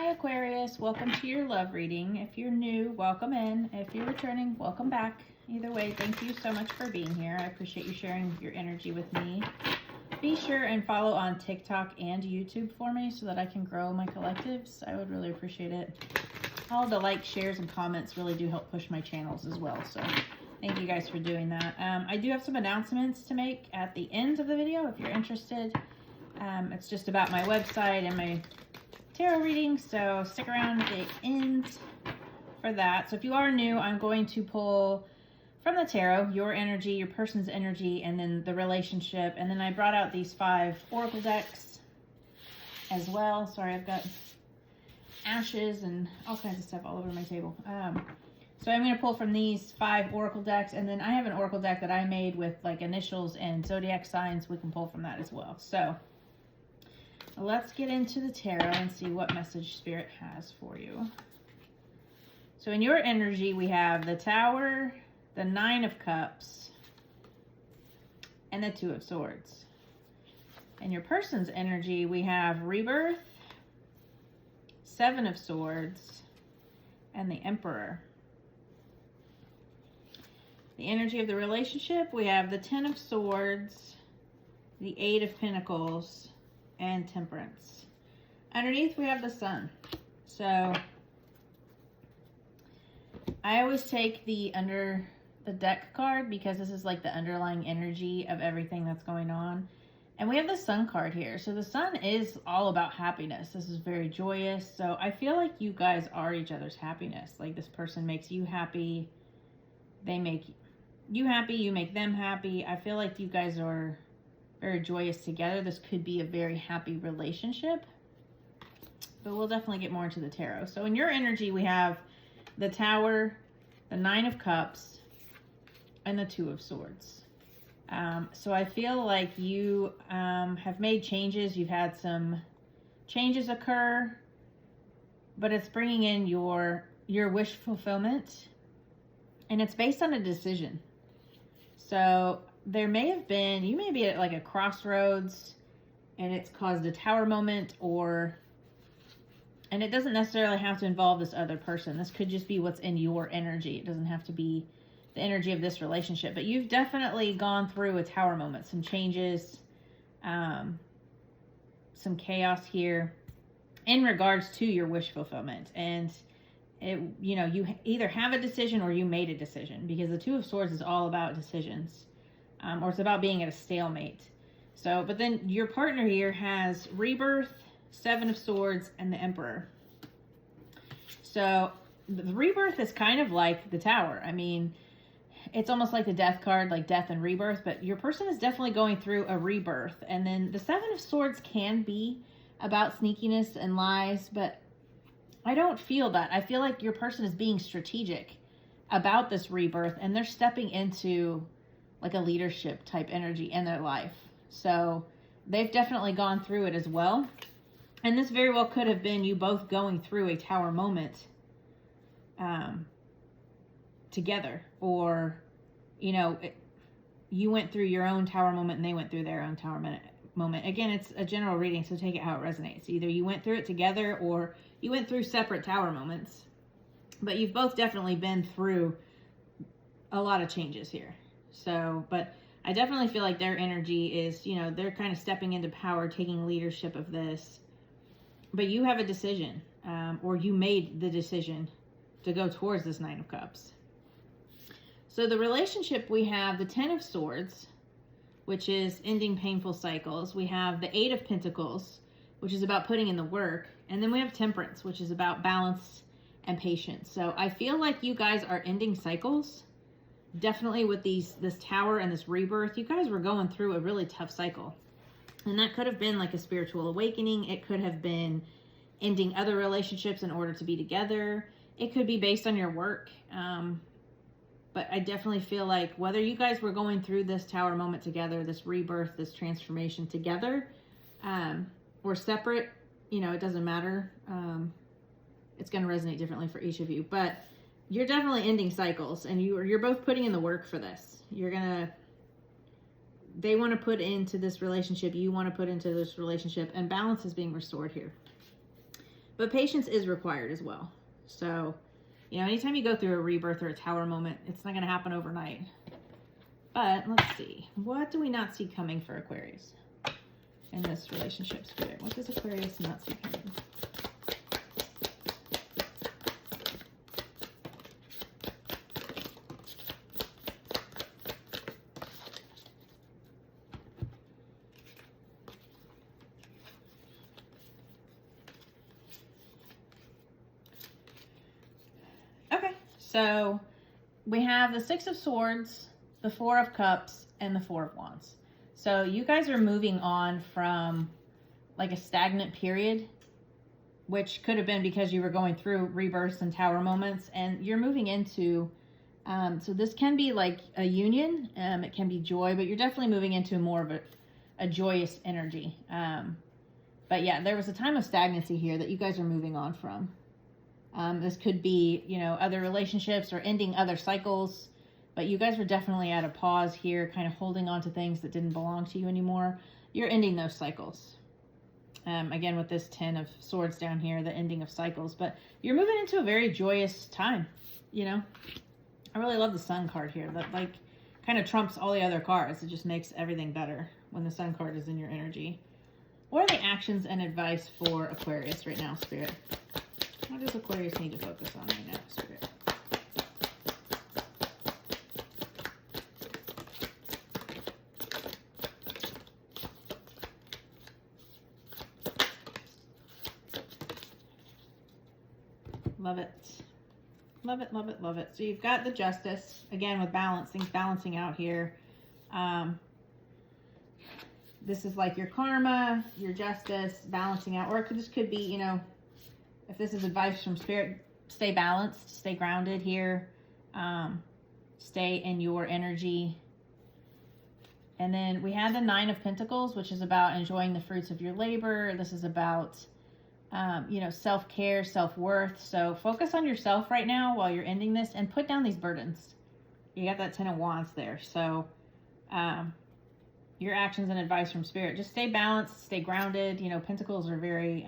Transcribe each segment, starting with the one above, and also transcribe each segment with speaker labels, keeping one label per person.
Speaker 1: Hi Aquarius, welcome to your love reading. If you're new, welcome in. If you're returning, welcome back. Either way, thank you so much for being here. I appreciate you sharing your energy with me. Be sure and follow on TikTok and YouTube for me so that I can grow my collectives. I would really appreciate it. All the likes, shares, and comments really do help push my channels as well. So thank you guys for doing that. I do have some announcements to make at the end of the video if you're interested. It's just about my website and my tarot reading, so stick around to the end for that. So if you are new, I'm going to pull from the tarot your energy, your person's energy, and then the relationship. And then I brought out these 5 oracle decks as well. Sorry, I've got ashes and all kinds of stuff all over my table. So I'm going to pull from these 5 oracle decks, and then I have an oracle deck that I made with like initials and zodiac signs. We can pull from that as well. So let's get into the tarot and see what message Spirit has for you. So in your energy, we have the Tower, the 9 of Cups, and the 2 of Swords. In your person's energy, we have Rebirth, 7 of Swords, and the Emperor. The energy of the relationship, we have the 10 of Swords, the 8 of Pentacles, and Temperance. Underneath we have the Sun. So I always take the under the deck card because this is like the underlying energy of everything that's going on. And we have the Sun card here. So the Sun is all about happiness. This is very joyous. So I feel like you guys are each other's happiness. Like this person makes you happy. They make you happy. You make them happy. I feel like you guys are very joyous together. This could be a very happy relationship, but we'll definitely get more into the tarot. So in your energy, we have the Tower, the 9 of Cups, and the 2 of Swords. So I feel like you have made changes. You've had some changes occur, but it's bringing in your wish fulfillment, and it's based on a decision. So there may have been, you may be at like a crossroads and it's caused a tower moment, and it doesn't necessarily have to involve this other person. This could just be what's in your energy. It doesn't have to be the energy of this relationship, but you've definitely gone through a tower moment, some changes, some chaos here in regards to your wish fulfillment. And you either have a decision or you made a decision, because the 2 of Swords is all about decisions. Or it's about being at a stalemate. So, but then your partner here has Rebirth, 7 of Swords, and the Emperor. So the Rebirth is kind of like the Tower. I mean, it's almost like the Death card, like death and rebirth, but your person is definitely going through a rebirth. And then the 7 of Swords can be about sneakiness and lies, but I don't feel that. I feel like your person is being strategic about this rebirth, and they're stepping into like a leadership type energy in their life. So they've definitely gone through it as well. And this very well could have been you both going through a tower moment together. Or, you went through your own tower moment and they went through their own tower moment. Again, it's a general reading, so take it how it resonates. Either you went through it together or you went through separate tower moments. But you've both definitely been through a lot of changes here. So, but I definitely feel like their energy is, they're kind of stepping into power, taking leadership of this. But you have a decision, or you made the decision to go towards this 9 of Cups. So the relationship, we have the 10 of Swords, which is ending painful cycles. We have the 8 of Pentacles, which is about putting in the work. And then we have Temperance, which is about balance and patience. So I feel like you guys are ending cycles. Definitely with this Tower and this rebirth, you guys were going through a really tough cycle. And that could have been like a spiritual awakening. It could have been ending other relationships in order to be together. It could be based on your work. But I definitely feel like whether you guys were going through this tower moment together, this rebirth, this transformation together, or separate, it doesn't matter. It's going to resonate differently for each of you. But you're definitely ending cycles, and you're both putting in the work for this. They want to put into this relationship, you want to put into this relationship, and balance is being restored here. But patience is required as well. So, you know, anytime you go through a rebirth or a tower moment, it's not going to happen overnight. But let's see. What do we not see coming for Aquarius in this relationship, Spirit? What does Aquarius not see coming? Okay, so we have the Six of Swords, the Four of Cups, and the Four of Wands. So you guys are moving on from like a stagnant period, which could have been because you were going through rebirths and tower moments, and you're moving into, so this can be like a union, it can be joy, but you're definitely moving into more of a joyous energy. But yeah, there was a time of stagnancy here that you guys are moving on from. This could be, you know, other relationships or ending other cycles, but you guys were definitely at a pause here, kind of holding on to things that didn't belong to you anymore. You're ending those cycles. Again, with this 10 of Swords down here, the ending of cycles, but you're moving into a very joyous time, you know. I really love the Sun card here. That like kind of trumps all the other cards. It just makes everything better when the Sun card is in your energy. What are the actions and advice for Aquarius right now, Spirit? What does Aquarius need to focus on right now, Spirit? Love it. Love it, love it, love it. So you've got the Justice, again with balance, things balancing out here. This is like your karma, your justice, balancing out. Or this could be, you know, if this is advice from Spirit, stay balanced, stay grounded here. Stay in your energy. And then we have the Nine of Pentacles, which is about enjoying the fruits of your labor. This is about you know, self-care, self-worth. So focus on yourself right now while you're ending this and put down these burdens. You got that 10 of Wands there. So your actions and advice from Spirit, just stay balanced, stay grounded. You know, Pentacles are very,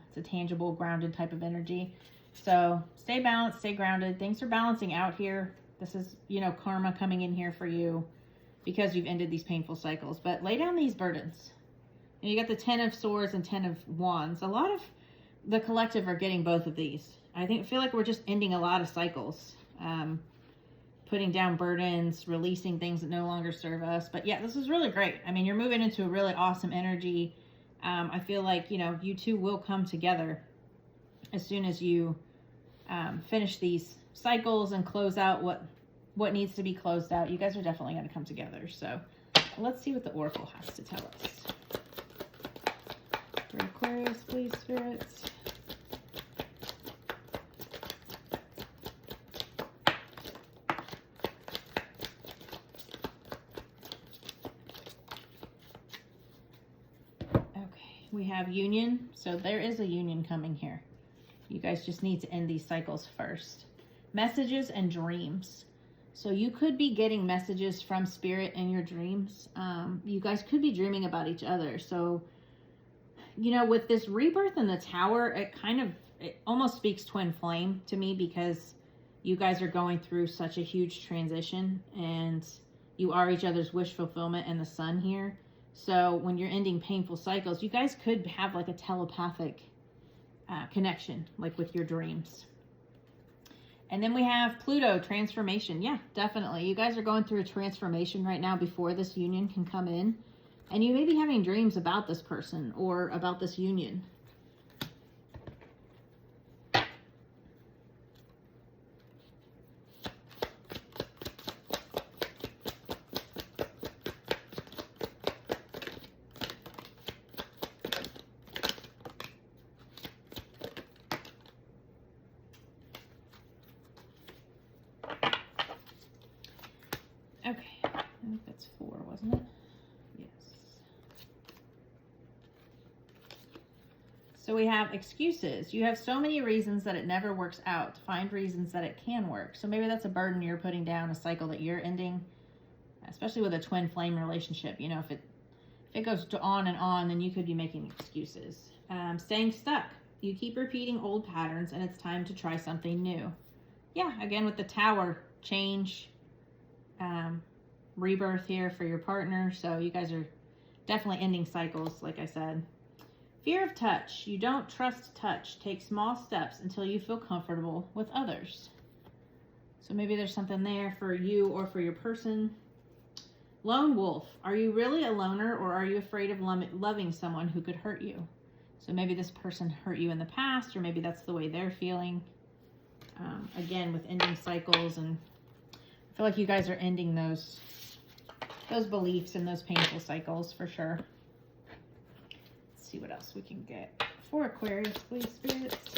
Speaker 1: it's a tangible, grounded type of energy. So stay balanced, stay grounded. Things are balancing out here. This is, you know, karma coming in here for you because you've ended these painful cycles. But lay down these burdens. And you got the 10 of Swords and 10 of Wands. A lot of the collective are getting both of these. I feel like we're just ending a lot of cycles, putting down burdens, releasing things that no longer serve us. But yeah, this is really great. I mean, you're moving into a really awesome energy. I feel like, you know, you two will come together as soon as you finish these cycles and close out what needs to be closed out. You guys are definitely going to come together. So let's see what the Oracle has to tell us. For Aquarius, please, spirits. Okay, we have union. So there is a union coming here. You guys just need to end these cycles first. Messages and dreams. So you could be getting messages from Spirit in your dreams. You guys could be dreaming about each other. So, you know, with this rebirth in the Tower, it almost speaks twin flame to me, because you guys are going through such a huge transition and you are each other's wish fulfillment and the Sun here. So when you're ending painful cycles, you guys could have like a telepathic connection, like with your dreams. And then we have Pluto, transformation. Yeah, definitely. You guys are going through a transformation right now before this union can come in. And you may be having dreams about this person or about this union. Okay, I think that's 4, wasn't it? Yes. So we have excuses. You have so many reasons that it never works out. Find reasons that it can work. So maybe that's a burden you're putting down, a cycle that you're ending, especially with a twin flame relationship. You know, if it goes on and on, then you could be making excuses. Staying stuck. You keep repeating old patterns and it's time to try something new. Yeah, again with the Tower, change, rebirth here for your partner. So you guys are definitely ending cycles, like I said. Fear of touch. You don't trust touch. Take small steps until you feel comfortable with others. So maybe there's something there for you or for your person. Lone wolf. Are you really a loner, or are you afraid of loving someone who could hurt you? So maybe this person hurt you in the past, or maybe that's the way they're feeling. Again, with ending cycles, and I feel like you guys are ending those beliefs and those painful cycles for sure. Let's see what else we can get for Aquarius, please, spirits.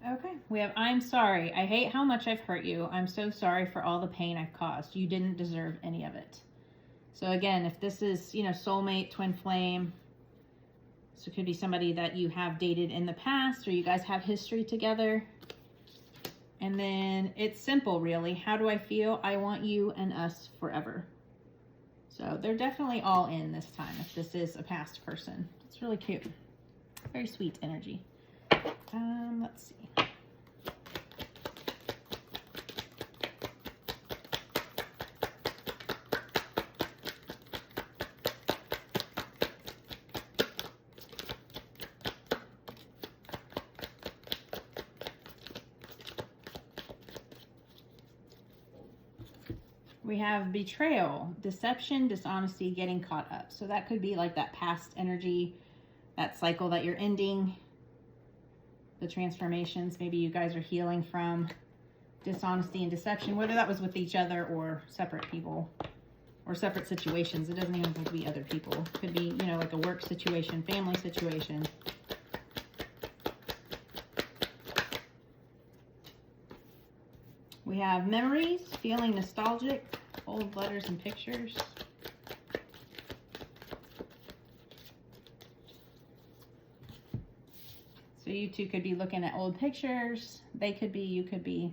Speaker 1: Okay, we have, I'm sorry. I hate how much I've hurt you. I'm so sorry for all the pain I've caused. You didn't deserve any of it. So again, if this is, you know, soulmate, twin flame, so it could be somebody that you have dated in the past, or you guys have history together. And then it's simple, really. How do I feel? I want you and us forever. So they're definitely all in this time if this is a past person. It's really cute. Very sweet energy. Let's see. We have betrayal, deception, dishonesty, getting caught up. So that could be like that past energy, that cycle that you're ending, the transformations. Maybe you guys are healing from dishonesty and deception, whether that was with each other or separate people or separate situations. It doesn't even have to be other people. It could be, you know, like a work situation, family situation. We have memories, feeling nostalgic, old letters and pictures. So you two could be looking at old pictures. They could be, you could be.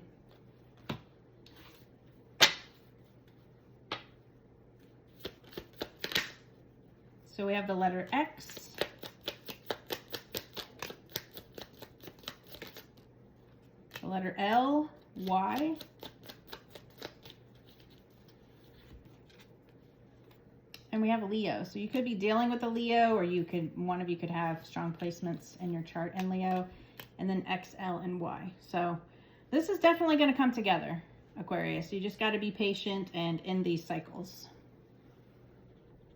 Speaker 1: So we have the letter X. The letter L, Y. And we have a Leo. So you could be dealing with a Leo, or you could, one of you could have strong placements in your chart in Leo, and then X, L, and Y. So this is definitely going to come together, Aquarius. You just got to be patient and end these cycles.